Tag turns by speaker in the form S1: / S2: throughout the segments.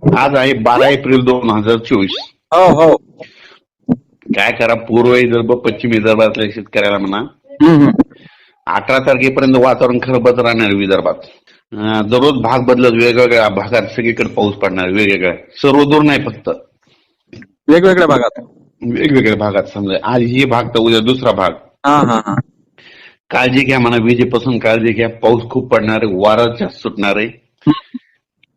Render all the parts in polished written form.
S1: आज आहे 12 एप्रिल 2024.
S2: हो हो.
S1: काय करा, पूर्व विदर्भ पश्चिम विदर्भातल्या शेतकऱ्याला म्हणा,
S2: हम्म.
S1: 18 तारखेपर्यंत वातावरण खरबच राहणार विदर्भात. दररोज भाग बदलत, वेगवेगळ्या भागात सगळीकडे पाऊस पडणार, वेगवेगळ्या, सर्व दूर नाही, फक्त
S2: वेगवेगळ्या भागात.
S1: वेगवेगळ्या भागात. समजा आज ही भाग तर उद्या दुसरा भाग.
S2: हा हा हा.
S1: काळजी घ्या म्हणा, विजेपासून काळजी घ्या. पाऊस खूप पडणार आहे, वारं जास्त सुटणार आहे,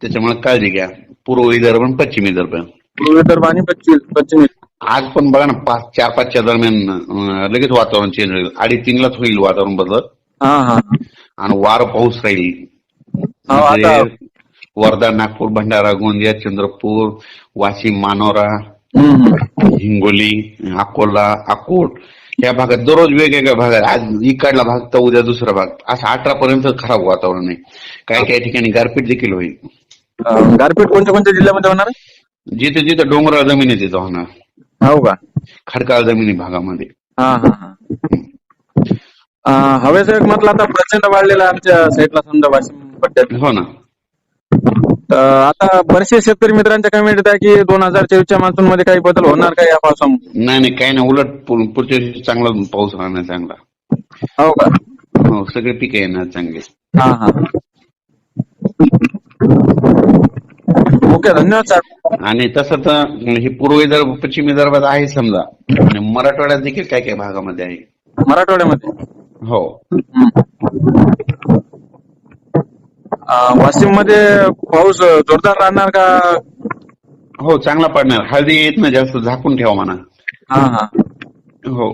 S1: त्याच्यामुळे काळजी घ्या. पूर्व विदर्भ आणि पश्चिम विदर्भ.
S2: पूर्व विदर्भ आणि पश्चिम.
S1: आज पण बघा ना, 4-5च्या दरम्यान लगेच वातावरण चेंज होईल. 2:30लाच होईल वातावरण बदलत.
S2: हा हा.
S1: आणि वारं पाऊस राहील. म्हणजे वर्धा, नागपूर, भंडारा, गोंदिया, चंद्रपूर, वाशिम, मानोरा, हिंगोली, अकोला, अकोट या भागात दररोज वेगवेगळ्या भागात. आज इकडला भाग तर उद्या दुसरा भाग, असं 18 पर्यंत खराब वातावरण आहे. काही काही ठिकाणी गारपीट देखील होईल.
S2: गारपीट कोणत्या कोणत्या जिल्ह्यामध्ये होणार आहे?
S1: जिथे जिथे डोंगराळ जमिनी तिथं होणार.
S2: हो का?
S1: खडकाळ जमिनी भागामध्ये.
S2: हा हा हा. हवेचा एक म्हटलं आता प्रचंड वाढलेला आमच्या साईडला, समजा वाशिम पट्ट्यात.
S1: हो ना.
S2: तर आता बरेचसे शेतकरी मित्रांच्या कमेंट आहे की 2024च्या मान्सून मध्ये काही बदल होणार का या पावसामुळे?
S1: नाही, काही नाही. उलट पुढच्या वर्षी चांगला पाऊस राहणार, चांगला.
S2: हो का?
S1: हो, सगळे पिके येणार चांगले.
S2: हा हा. ओके, धन्यवाद सर.
S1: आणि तसं तर हे पूर्व विदर्भ पश्चिम विदर्भात आहे समजा, आणि मराठवाड्यात देखील काही काही भागामध्ये आहे.
S2: मराठवाड्यामध्ये?
S1: हो.
S2: वाशिम मध्ये पाऊस जोरदार राहणार का?
S1: हो, चांगला पडणार. हळदी येत ना जास्त, झाकून ठेवा म्हणा.
S2: हा हा.
S1: हो.